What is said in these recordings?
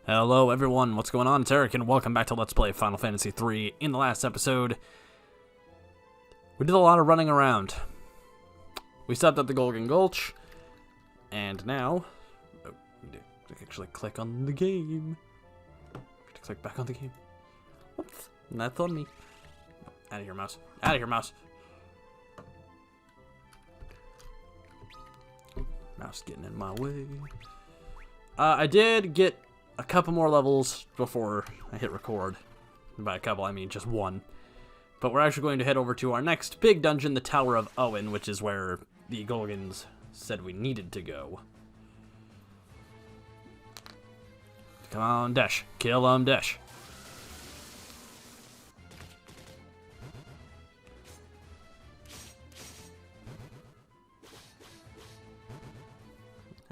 Hello everyone, what's going on? It's Eric and welcome back to Let's Play Final Fantasy III. In the last episode, we did a lot of running around. We stopped at the Golden Gulch, and now, I can actually click on the game. Click back on the game. Whoops, that's on me. Out of here, mouse. Out of here, mouse. Mouse getting in my way. I did get a couple more levels before I hit record. By a couple, I mean just one. But we're actually going to head over to our next big dungeon, the Tower of Owen, which is where the Golgans said we needed to go. Come on, dash. Kill 'em, dash.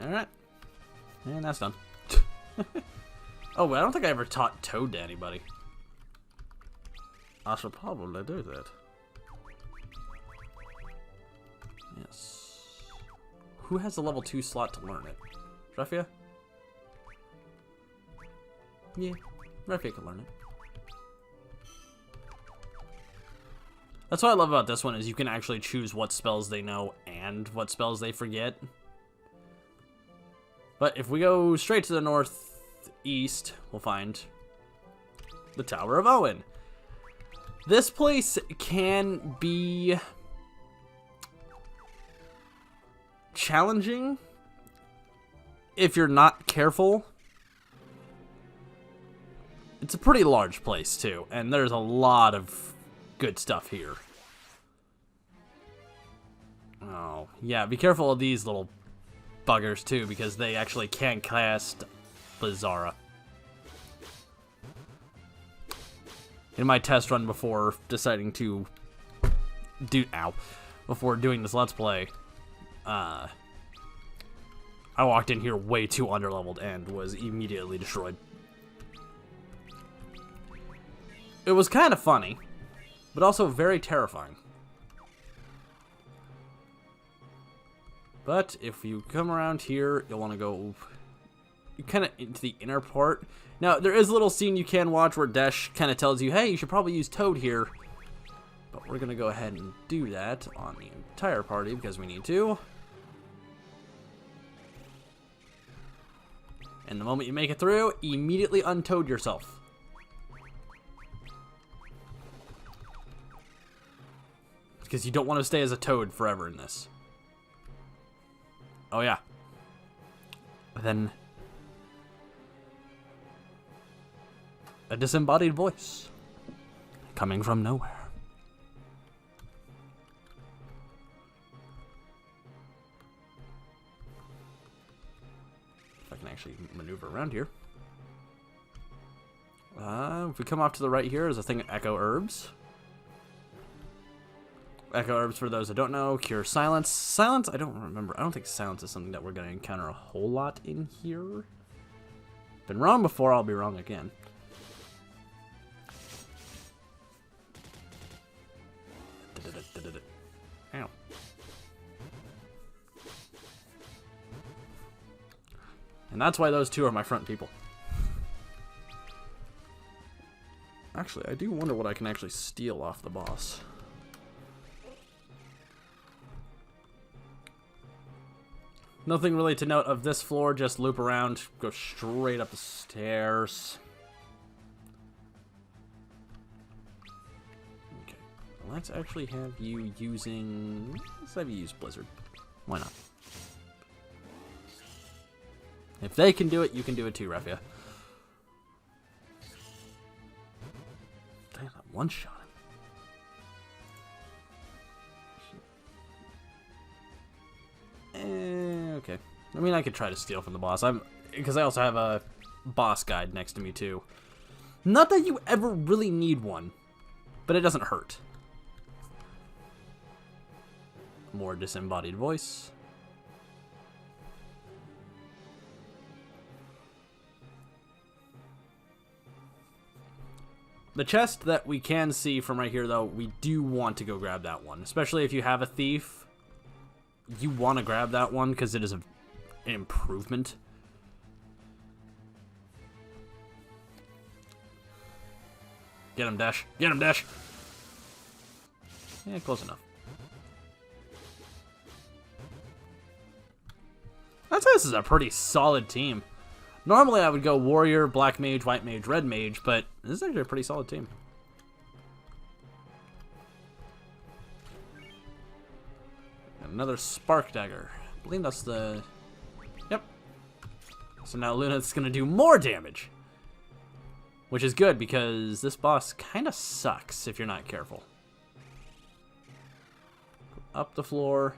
Alright. And that's done. Oh, I don't think I ever taught Toad to anybody. I should probably do that. Yes. Who has the level 2 slot to learn it? Raphia? Yeah, Raphia can learn it. That's what I love about this one is you can actually choose what spells they know and what spells they forget. But if we go straight to the northeast, we'll find the Tower of Owen. This place can be challenging if you're not careful. It's a pretty large place too, and there's a lot of good stuff here. Oh, yeah, be careful of these little buggers too, because they actually can cast Bizarra. In my test run before deciding to before doing this Let's Play, I walked in here way too underleveled and was immediately destroyed. It was kind of funny, but also very terrifying. But if you come around here, you'll want to go kind of into the inner part. Now, there is a little scene you can watch where Desh kind of tells you, hey, you should probably use Toad here. But we're going to go ahead and do that on the entire party because we need to. And the moment you make it through, immediately untoad yourself. Because you don't want to stay as a Toad forever in this. Oh yeah. Then a disembodied voice coming from nowhere. If I can actually maneuver around here. If we come off to the right here, there's a thing of Echo Herbs. Echo Herbs, for those that don't know, cure silence. Silence, I don't remember. I don't think silence is something that we're going to encounter a whole lot in here. Been wrong before, I'll be wrong again. Ow. And that's why those two are my front people. Actually, I do wonder what I can actually steal off the boss. Nothing really to note of this floor, just loop around, go straight up the stairs. Okay, let's actually have you using... Let's have you use Blizzard. Why not? If they can do it, you can do it too, Raphia. Damn, that one shot. Okay. I mean, I could try to steal from the boss. Because I also have a boss guide next to me, too. Not that you ever really need one, but it doesn't hurt. More disembodied voice. The chest that we can see from right here, though, we do want to go grab that one. Especially if you have a thief. You want to grab that one because it is an improvement. Get him, Dash. Get him, Dash. Yeah, close enough. I'd say this is a pretty solid team. Normally I would go Warrior, Black Mage, White Mage, Red Mage, but this is actually a pretty solid team. Another Spark Dagger. I believe that's the... Yep. So now Luneth's going to do more damage. Which is good because this boss kind of sucks if you're not careful. Up the floor.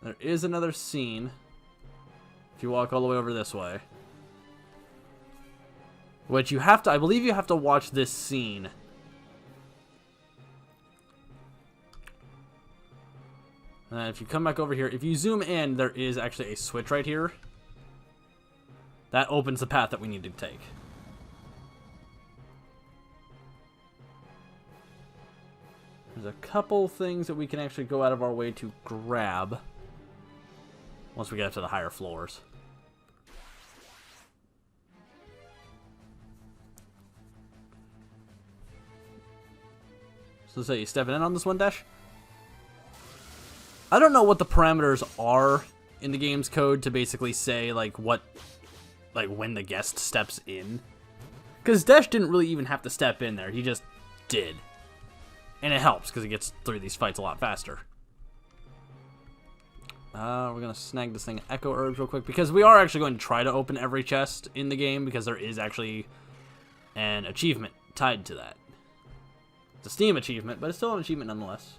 There is another scene. If you walk all the way over this way. Which you have to, I believe you have to watch this scene. If you come back over here, if you zoom in, there is actually a switch right here. That opens the path that we need to take. There's a couple things that we can actually go out of our way to grab. Once we get up to the higher floors. So say you stepping in on this one, Dash? I don't know what the parameters are in the game's code to basically say like what, like when the guest steps in. Because Dash didn't really even have to step in there, he just did. And it helps because it gets through these fights a lot faster. We're going to snag this thing Echo Herbs real quick because we are actually going to try to open every chest in the game because there is actually an achievement tied to that. It's a Steam achievement, but it's still an achievement nonetheless.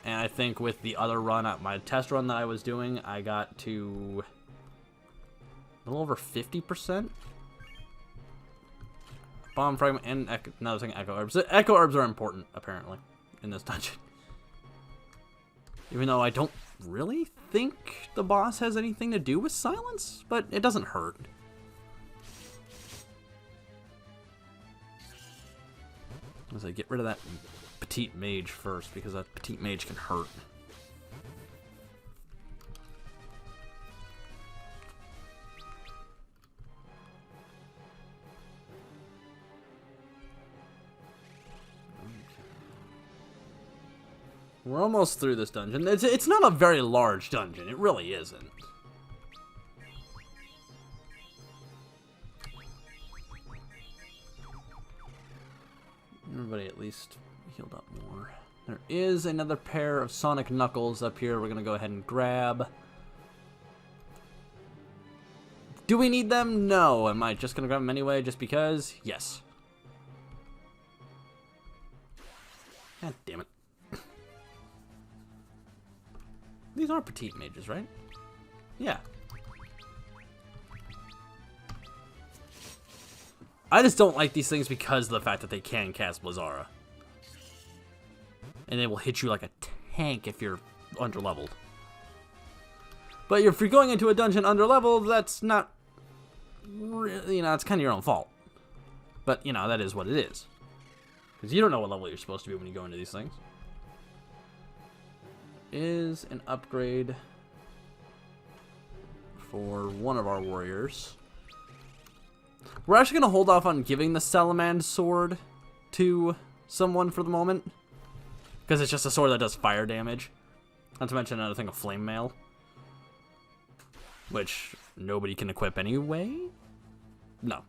And I think with the other run, my test run that I was doing, I got to a little over 50%. Bomb Fragment and another thing, Echo Herbs. Echo Herbs are important, apparently, in this dungeon. Even though I don't really think the boss has anything to do with silence, but it doesn't hurt. As I get rid of that petite mage first, because that petite mage can hurt. We're almost through this dungeon. It's not a very large dungeon. It really isn't. Everybody at least healed up more. There is another pair of Sonic Knuckles up here. We're going to go ahead and grab. Do we need them? No. Am I just going to grab them anyway just because? Yes. God damn it. These are petite mages, right? Yeah. I just don't like these things because of the fact that they can cast Blizzara. And they will hit you like a tank if you're underleveled. But if you're going into a dungeon underleveled, that's not really, it's kind of your own fault. But, that is what it is. Because you don't know what level you're supposed to be when you go into these things. Is an upgrade for one of our warriors. We're actually going to hold off on giving the Salamand sword to someone for the moment. Because it's just a sword that does fire damage. Not to mention another thing, a flame mail. Which nobody can equip anyway? No.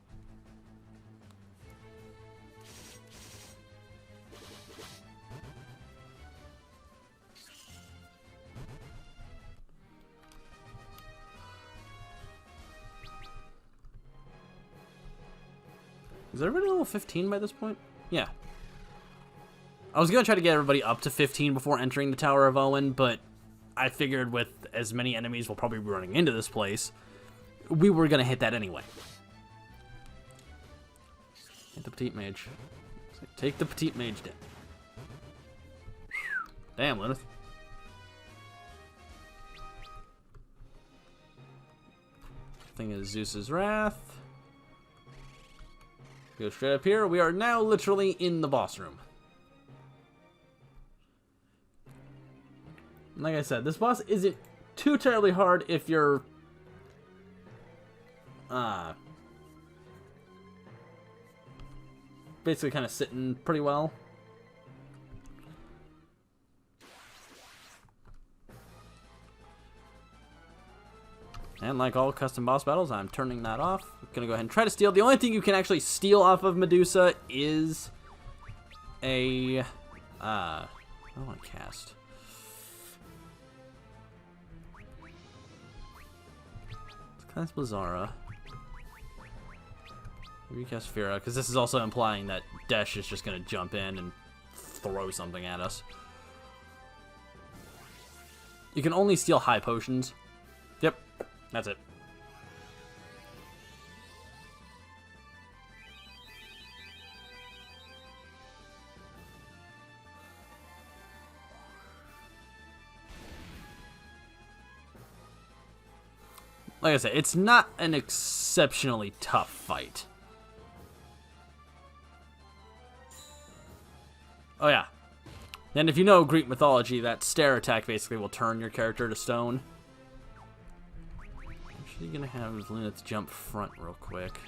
Is everybody level 15 by this point? Yeah. I was going to try to get everybody up to 15 before entering the Tower of Owen, but I figured with as many enemies we'll probably be running into this place, we were going to hit that anyway. Hit the petite mage. Take the petite mage down. Damn, Luneth. Thing is Zeus's Wrath. Go straight up here. We are now literally in the boss room. Like I said, this boss isn't too terribly hard if you're basically kind of sitting pretty well. And like all custom boss battles, I'm turning that off. I'm gonna go ahead and try to steal. The only thing you can actually steal off of Medusa is a I don't want to cast. Let's cast Blizzara. Maybe cast Fira, because this is also implying that Desh is just gonna jump in and throw something at us. You can only steal high potions. Yep. That's it. Like I said, it's not an exceptionally tough fight. Oh yeah. And if you know Greek mythology, that stare attack basically will turn your character to stone. Actually gonna have Luneth jump front real quick.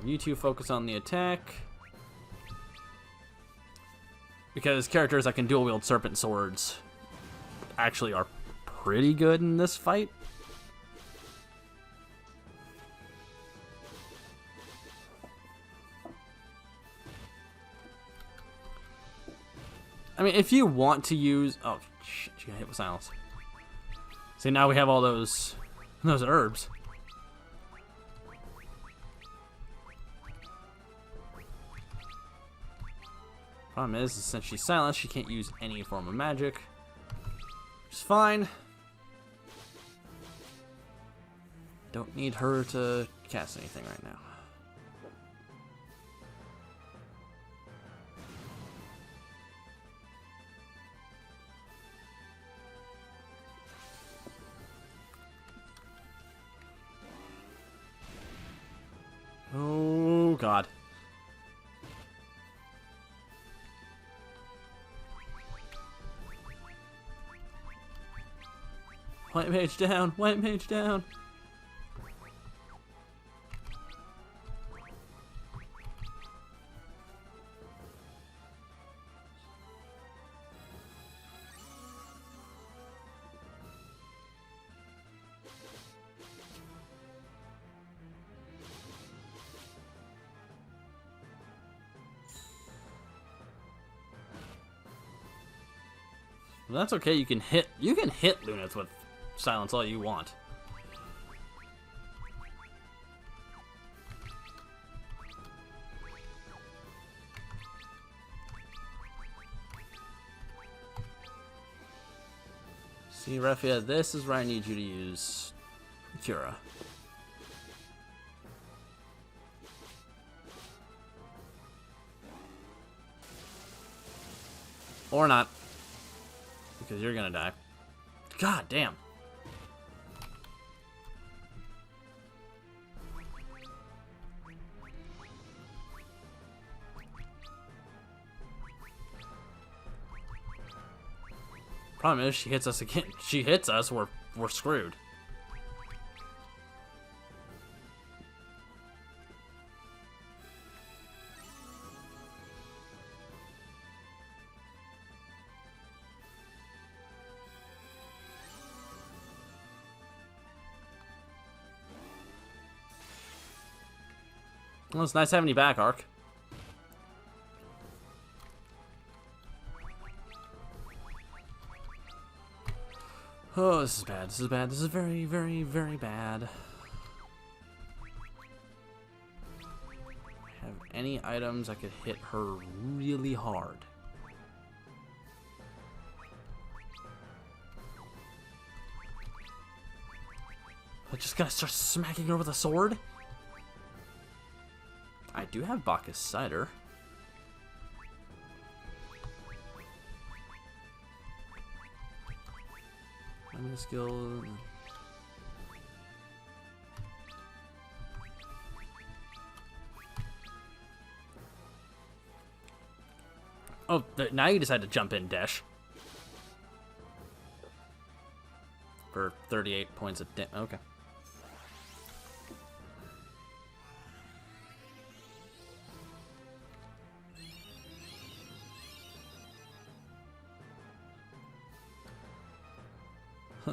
You two focus on the attack. Because characters that can dual wield serpent swords actually are pretty good in this fight. I mean, if you want to use... Oh, shit, you got hit with silence. See, now we have all those herbs. Problem is, since she's silenced, she can't use any form of magic. Which is fine. Don't need her to cast anything right now. Oh, God. White mage down! White mage down! Well, that's okay. You can hit Luneth with silence all you want. See, Raphia, this is where I need you to use Cura. Or not. Because you're gonna die. God damn. Problem is, she hits us again. She hits us, we're screwed. Well, it's nice having you back, Ark. Oh, this is bad. This is bad. This is very, very, very bad. Have any items that could hit her really hard? I just gotta start smacking her with a sword? I do have Bacchus Cider. I'm gonna skill. Oh, now you decide to jump in, Desh. For 38 points of damage. Okay.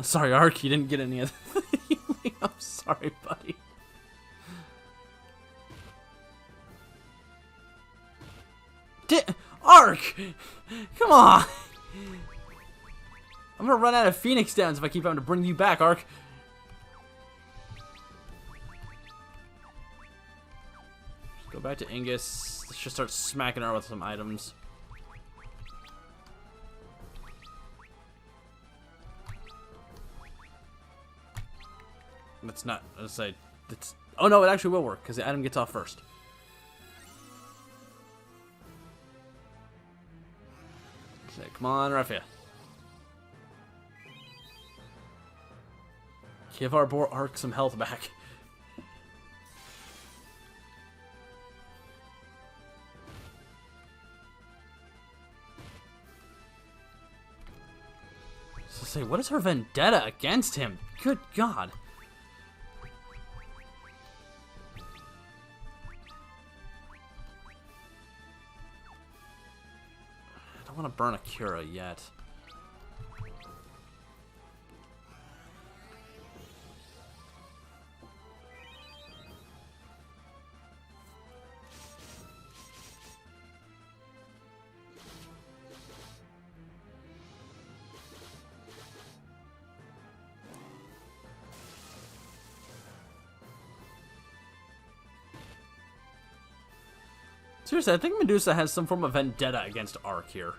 Sorry, Ark, you didn't get any of the healing. I'm sorry, buddy. Ark! Come on! I'm gonna run out of Phoenix Downs if I keep having to bring you back, Ark. Just go back to Ingus. Let's just start smacking her with some items. That's not, let's say, it's, oh no, it actually will work, because the item gets off first. Say, come on, Raffia. Give our poor Ark some health back. So say, what is her vendetta against him? Good God. I don't want to burn a Cura yet. Seriously, I think Medusa has some form of vendetta against Ark here.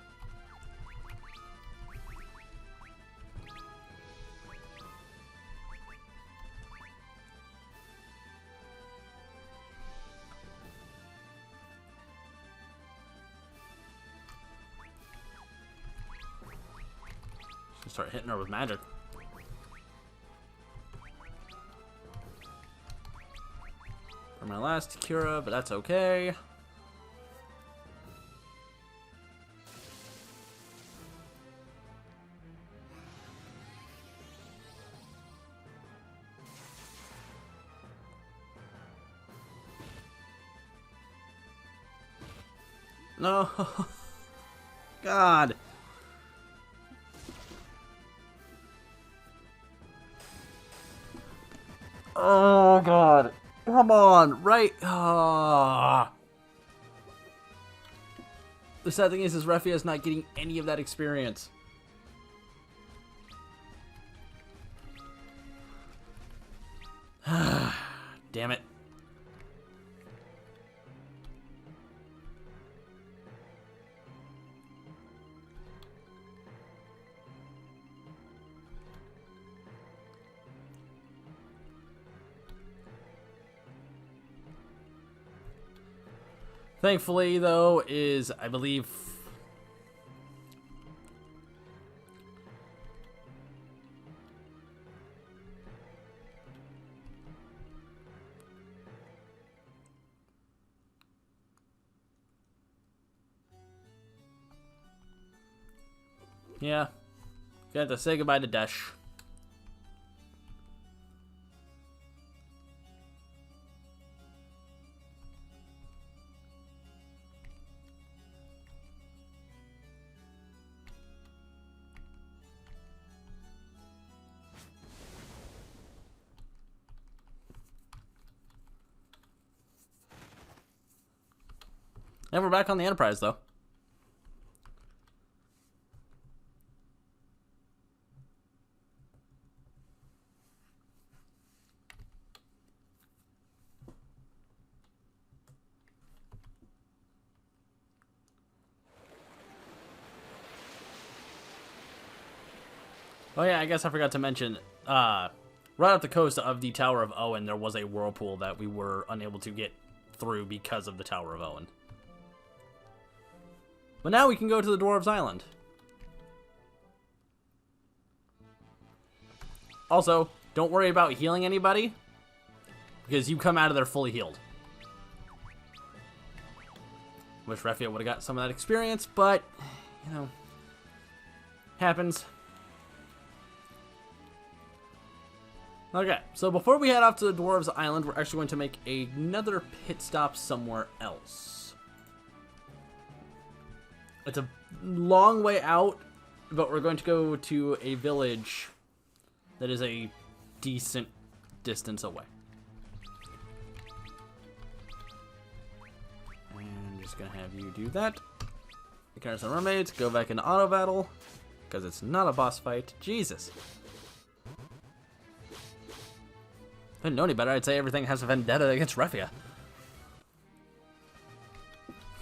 She'll start hitting her with magic. For my last Cura, but that's okay. No. God. Oh, God. Come on. Right. Ah. The sad thing is Raffia is not getting any of that experience. Damn it. Thankfully, though, is, I believe... Yeah. Got to say goodbye to Desh. And we're back on the Enterprise, though. Oh yeah, I guess I forgot to mention, right off the coast of the Tower of Owen, there was a whirlpool that we were unable to get through because of the Tower of Owen. But now we can go to the Dwarves Island. Also, don't worry about healing anybody, because you come out of there fully healed. Wish Raffia would have got some of that experience, but, you know, happens. Okay, so before we head off to the Dwarves Island, we're actually going to make another pit stop somewhere else. It's a long way out, but we're going to go to a village that is a decent distance away. And I'm just gonna have you do that. Encounter some mermaids, go back into auto battle, because it's not a boss fight. Jesus. If I didn't know any better, I'd say everything has a vendetta against Refia.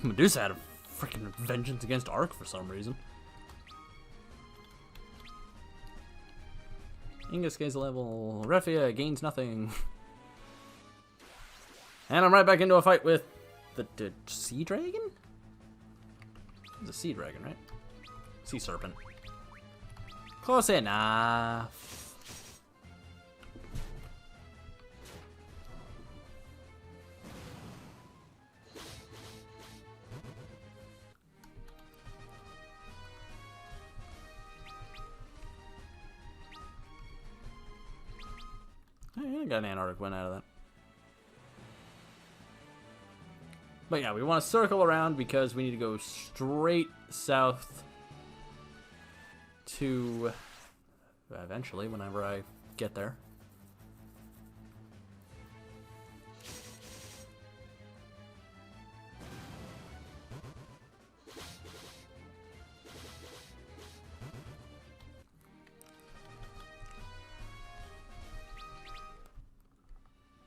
Medusa had a freaking vengeance against Ark for some reason. Ingus gains a level. Refia gains nothing. And I'm right back into a fight with the sea dragon? It's a sea dragon, right? Sea serpent. Close enough. I got an Antarctic win out of that. But yeah, we want to circle around because we need to go straight south to eventually, whenever I get there.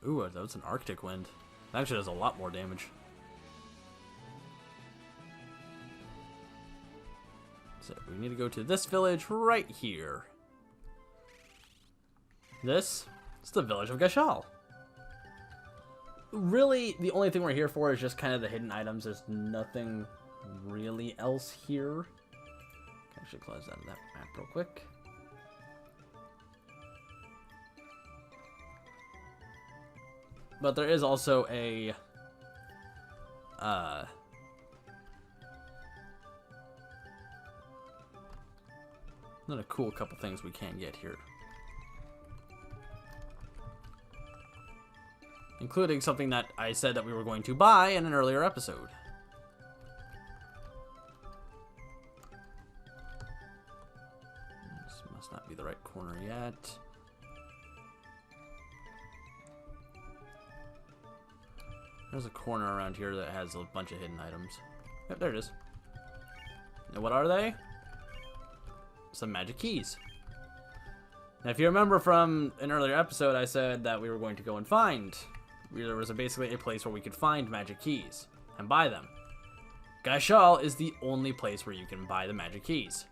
Ooh, that's an Arctic wind. That actually does a lot more damage. So we need to go to this village right here. This is the village of Gashal. Really, the only thing we're here for is just kind of the hidden items. There's nothing really else here. Actually, close out of that map real quick. But there is also a another cool couple things we can get here. Including something that I said that we were going to buy in an earlier episode. This must not be the right corner yet. There's a corner around here that has a bunch of hidden items. Yep, there it is. And what are they? Some magic keys. Now, if you remember from an earlier episode, I said that we were going to go and find. There was basically a place where we could find magic keys and buy them. Gashal is the only place where you can buy the magic keys.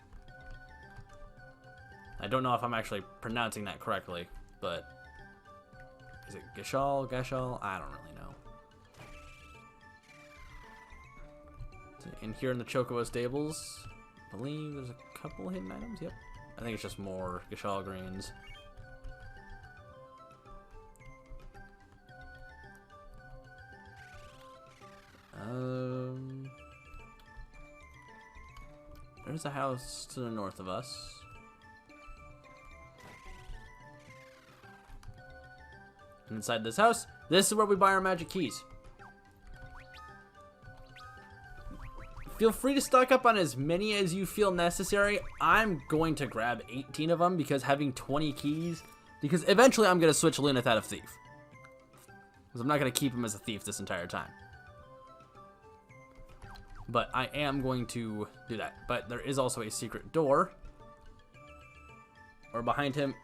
I don't know if I'm actually pronouncing that correctly, but is it Gashal? Gashal? I don't really know. And here in the Chocobo stables, I believe there's a couple hidden items. Yep. I think it's just more Gashal greens. There's a house to the north of us. And inside this house, this is where we buy our magic keys. Feel free to stock up on as many as you feel necessary. I'm going to grab 18 of them because having 20 keys, because eventually I'm going to switch Luneth out of Thief. Because I'm not going to keep him as a thief this entire time. But I am going to do that. But there is also a secret door. Or behind him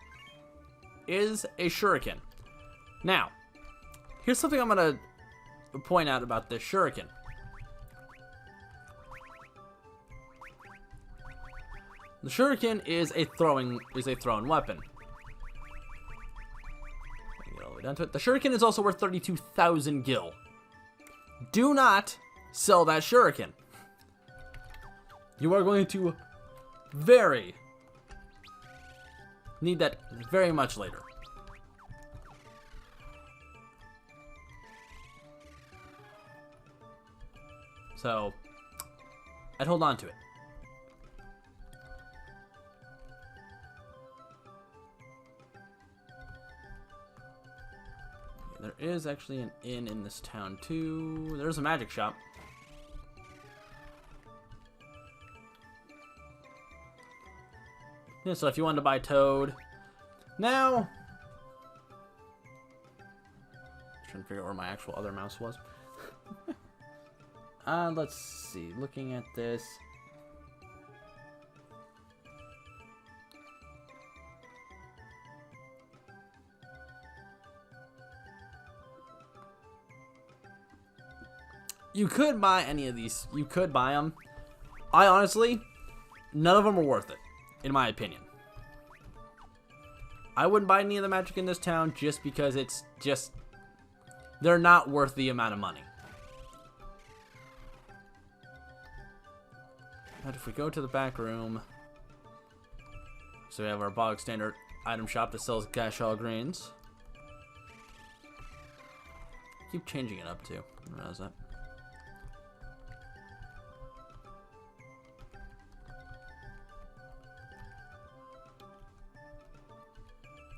is a shuriken. Now, here's something I'm going to point out about this shuriken. The shuriken is a thrown weapon. Get all the way down to it. The shuriken is also worth 32,000 gil. Do not sell that shuriken. You are going to need that very much later. So, I'd hold on to it. There is actually an inn in this town too. There's a magic shop. Yeah, so if you wanted to buy Toad. Now, trying to figure out where my actual other mouse was. Let's see. Looking at this. You could buy any of these. You could buy them. I honestly, none of them are worth it, in my opinion. I wouldn't buy any of the magic in this town just because it's just... they're not worth the amount of money. But if we go to the back room... so we have our bog standard item shop that sells Gashall grains. Keep changing it up too. I realize that.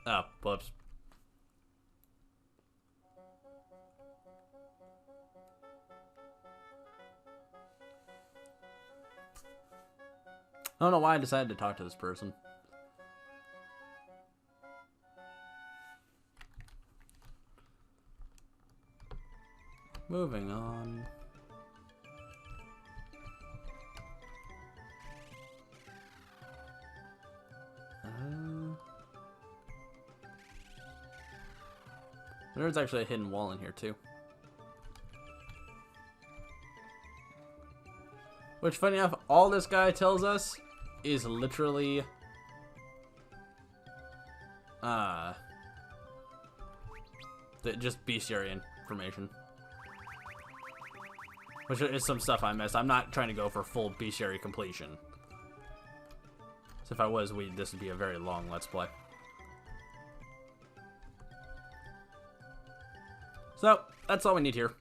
Oh, whoops. I don't know why I decided to talk to this person. Moving on. There's actually a hidden wall in here too. Which, funny enough, all this guy tells us is literally just bestiary information. Which is some stuff I missed. I'm not trying to go for full bestiary completion. So if I was, this would be a very long Let's Play. So, that's all we need here.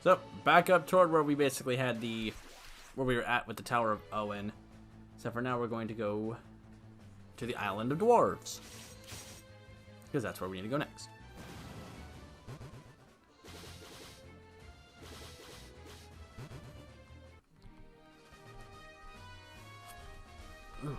So, back up toward where we basically had where we were at with the Tower of Owen. Except for now we're going to go to the Island of Dwarves. Because that's where we need to go next. Ooh.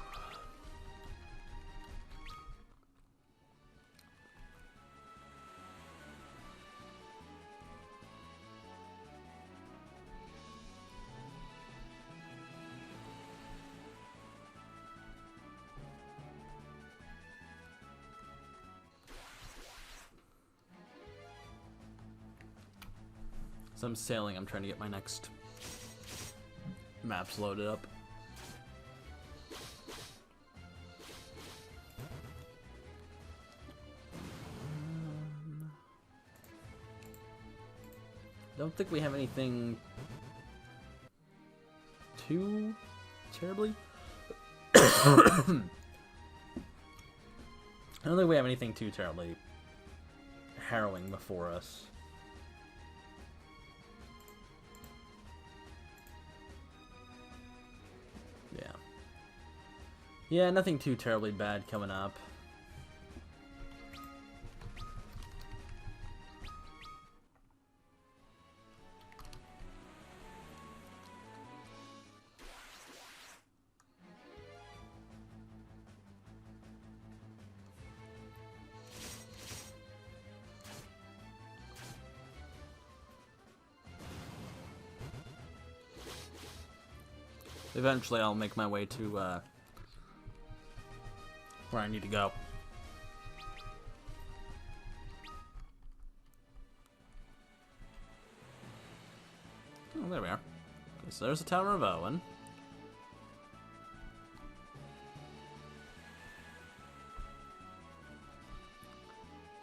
So I'm sailing. I'm trying to get my next maps loaded up. Don't think we have anything too terribly. I don't think we have anything too terribly harrowing before us. Yeah, nothing too terribly bad coming up. Eventually I'll make my way to where I need to go. Oh, there we are. Okay, so there's the Tower of Owen.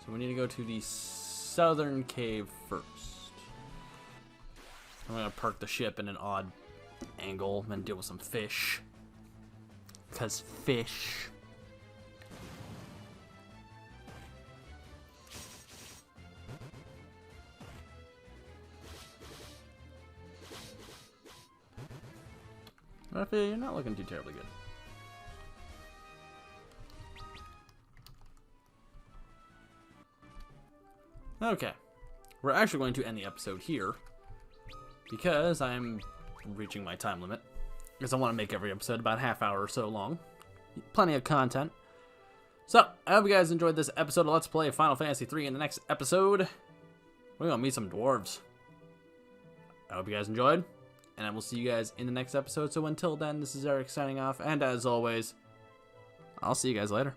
So we need to go to the southern cave first. I'm gonna park the ship in an odd angle and deal with some fish. Because fish. You're not looking too terribly good. Okay. We're actually going to end the episode here because I'm reaching my time limit. Because I want to make every episode about a half hour or so long. Plenty of content. So, I hope you guys enjoyed this episode of Let's Play Final Fantasy 3. In the next episode, we're going to meet some dwarves. I hope you guys enjoyed, and I will see you guys in the next episode. So until then, this is Eric signing off, and as always, I'll see you guys later.